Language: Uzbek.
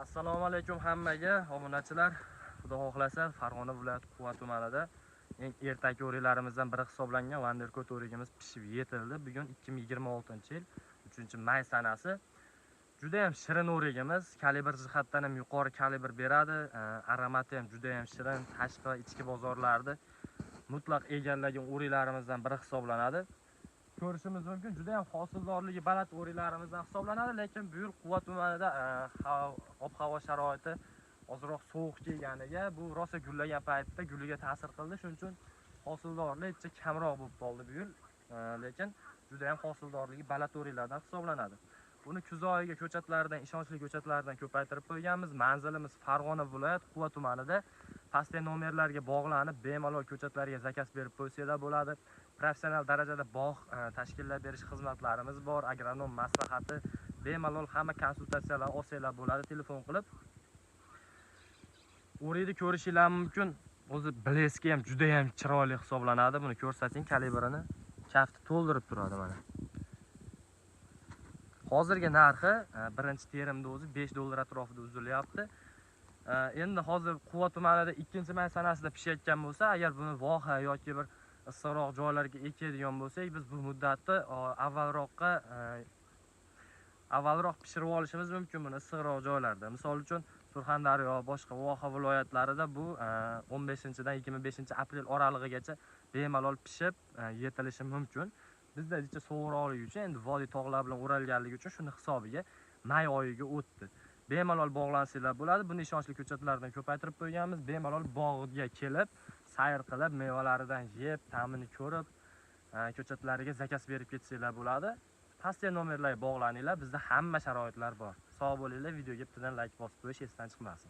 Assalomu alaykum hammaga obunachilar. Xudo xohlasa Farg'ona viloyati Quva tumanida eng ertaki o'riklarimizdan biri hisoblangan Vanderkot o'rigimiz pishib yetildi. Bugun 2026-yil 3-may sanasi. Juda ham shirin o'rigimiz, kalibr jihatdan ham yuqori kalibr beradi. Aromati ham juda ham shirin, tashqi ichki bozorlarda mutlaq egallagan o'riklarimizdan biri hisoblanadi. Ko'rishimiz mumkin, juda ham hosildorligi baland o'riklarimizdan hisoblanadi, lekin bu yil Quva tumanida ob-havo sharoiti ozroq sovuq kelganiga, bu rosa gullagan paytda guliga ta'sir qildi. Shuning uchun hosildorlik kamroq bo'lib qoldi bu yil. Lekin juda ham hosildorligi baland o'riklardan hisoblanadi. Buni kuz oyiga ko'chatlardan, ishonchli ko'chatlardan ko'paytirib qo'yganmiz. Manzilimiz Farg'ona viloyat Quva tumanida. Pastki nomerlarga bog'lanib, bemalol ko'chatlarga zakaz berib qo'ysanglar bo'ladi. Professional darajada bog' tashkillab berish xizmatlarimiz bor. Agronom maslahati, bemalol hamma konsultatsiyalar olsanglar bo'ladi telefon qilib. O'rikni ko'rishingiz mumkin. O'zi bleski ham juda ham chiroyli hisoblanadi. Buni ko'rsating, kalibrini kafti to'ldirib turadi mana. Hozirgi narxi birinchi terimda o'zi $5 atrofida uzilyapti. Endi hozir Quva tumanida 2-may sanasida pishayotgan bo'lsa, agar buni voha yoki bir issiqroq joylarga ekadigan bo'lsak, biz bu muddatni avvalroq pishirib olishimiz mumkin buni issiqroq joylarda. Misol uchun Surxondaryo, boshqa voha viloyatlarida bu 15-dan 25-aprel oralig'igacha bemalol pishib yetilishi mumkin. Bizda ichi sovuqroqligi uchun, endi vodiy tog'lar bilan o'ralganligi uchun shuni hisobiga may oyiga o'tdi. Bemalol bog'lansanglar bo'ladi. Buni ishonchli ko'chatlardan ko'paytirib qo'yganmiz. Bemalol bog'ga kelib, sayr qilib, mevalaridan yeb, ta'mini ko'rib, ko'chatlariga zakaz berib ketsanglar bo'ladi. Pastga nomerlarga bog'laninglar. Bizda hamma sharoitlar bor. Sog' bo'linglar. Videoga bittadan like bosib qo'yish esdan chiqmasin.